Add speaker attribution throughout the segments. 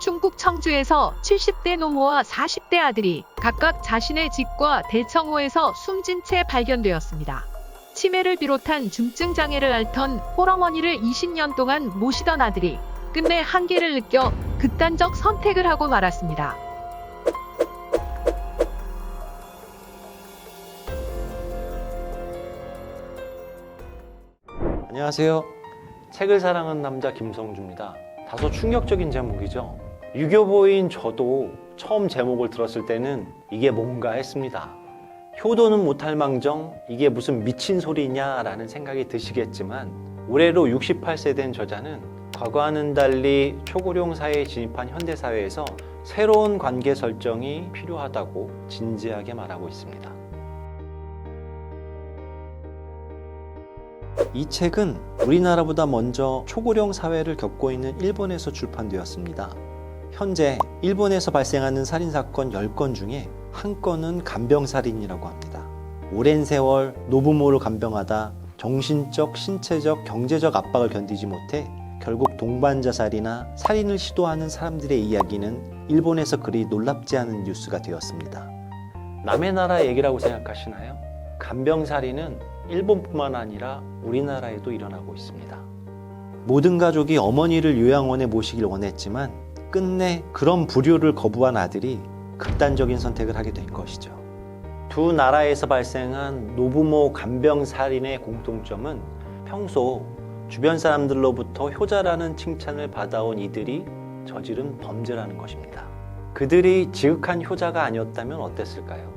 Speaker 1: 충북 청주에서 70대 노모와 40대 아들이 각각 자신의 집과 대청호에서 숨진 채 발견되었습니다. 치매를 비롯한 중증 장애를 앓던 홀어머니를 20년 동안 모시던 아들이 끝내 한계를 느껴 극단적 선택을 하고 말았습니다.
Speaker 2: 안녕하세요. 책을 사랑하는 남자 김성주입니다. 다소 충격적인 제목이죠. 유교보인 저도 처음 제목을 들었을 때는 이게 뭔가 했습니다. 효도는 못할 망정 이게 무슨 미친 소리냐라는 생각이 드시겠지만 올해로 68세 된 저자는 과거와는 달리 초고령 사회에 진입한 현대사회에서 새로운 관계 설정이 필요하다고 진지하게 말하고 있습니다. 이 책은 우리나라보다 먼저 초고령 사회를 겪고 있는 일본에서 출판되었습니다. 현재 일본에서 발생하는 살인사건 10건 중에 한 건은 간병살인이라고 합니다. 오랜 세월 노부모를 간병하다 정신적, 신체적, 경제적 압박을 견디지 못해 결국 동반자살이나 살인을 시도하는 사람들의 이야기는 일본에서 그리 놀랍지 않은 뉴스가 되었습니다. 남의 나라 얘기라고 생각하시나요? 간병살인은 일본뿐만 아니라 우리나라에도 일어나고 있습니다. 모든 가족이 어머니를 요양원에 모시길 원했지만 끝내 그런 불효를 거부한 아들이 극단적인 선택을 하게 된 것이죠. 두 나라에서 발생한 노부모 간병살인의 공통점은 평소 주변 사람들로부터 효자라는 칭찬을 받아온 이들이 저지른 범죄라는 것입니다. 그들이 지극한 효자가 아니었다면 어땠을까요?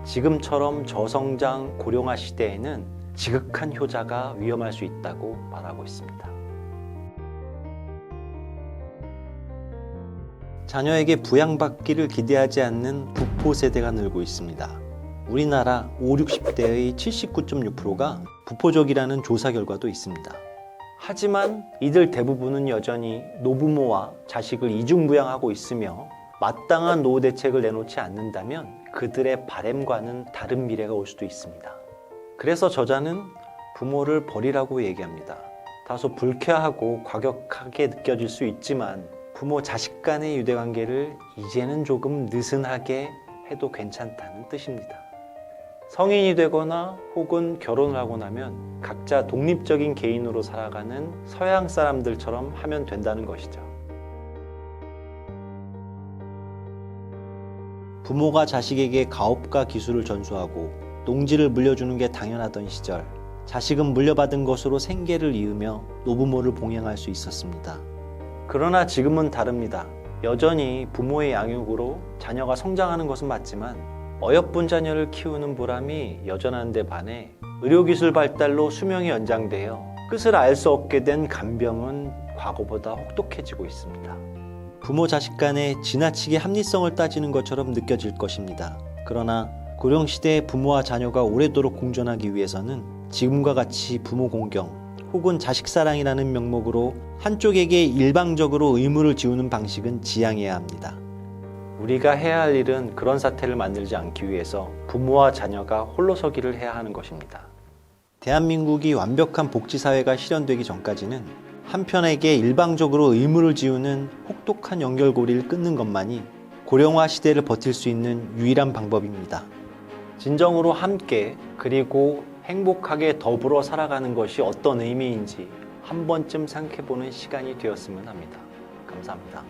Speaker 2: 지금처럼 저성장 고령화 시대에는 지극한 효자가 위험할 수 있다고 말하고 있습니다. 자녀에게 부양받기를 기대하지 않는 부포 세대가 늘고 있습니다. 우리나라 5, 60대의 79.6%가 부포족이라는 조사 결과도 있습니다. 하지만 이들 대부분은 여전히 노부모와 자식을 이중부양하고 있으며 마땅한 노후 대책을 내놓지 않는다면 그들의 바램과는 다른 미래가 올 수도 있습니다. 그래서 저자는 부모를 버리라고 얘기합니다. 다소 불쾌하고 과격하게 느껴질 수 있지만 부모 자식 간의 유대관계를 이제는 조금 느슨하게 해도 괜찮다는 뜻입니다. 성인이 되거나 혹은 결혼을 하고 나면 각자 독립적인 개인으로 살아가는 서양 사람들처럼 하면 된다는 것이죠. 부모가 자식에게 가업과 기술을 전수하고 농지를 물려주는 게 당연하던 시절, 자식은 물려받은 것으로 생계를 이으며 노부모를 봉양할 수 있었습니다. 그러나 지금은 다릅니다. 여전히 부모의 양육으로 자녀가 성장하는 것은 맞지만 어여쁜 자녀를 키우는 보람이 여전한 데 반해 의료기술 발달로 수명이 연장되어 끝을 알 수 없게 된 간병은 과거보다 혹독해지고 있습니다. 부모 자식 간에 지나치게 합리성을 따지는 것처럼 느껴질 것입니다. 그러나 고령시대의 부모와 자녀가 오래도록 공존하기 위해서는 지금과 같이 부모 공경 혹은 자식 사랑이라는 명목으로 한쪽에게 일방적으로 의무를 지우는 방식은 지양해야 합니다. 우리가 해야 할 일은 그런 사태를 만들지 않기 위해서 부모와 자녀가 홀로서기를 해야 하는 것입니다. 대한민국이 완벽한 복지사회가 실현되기 전까지는 한편에게 일방적으로 의무를 지우는 혹독한 연결고리를 끊는 것만이 고령화 시대를 버틸 수 있는 유일한 방법입니다. 진정으로 함께 그리고 행복하게 더불어 살아가는 것이 어떤 의미인지 한 번쯤 생각해보는 시간이 되었으면 합니다. 감사합니다.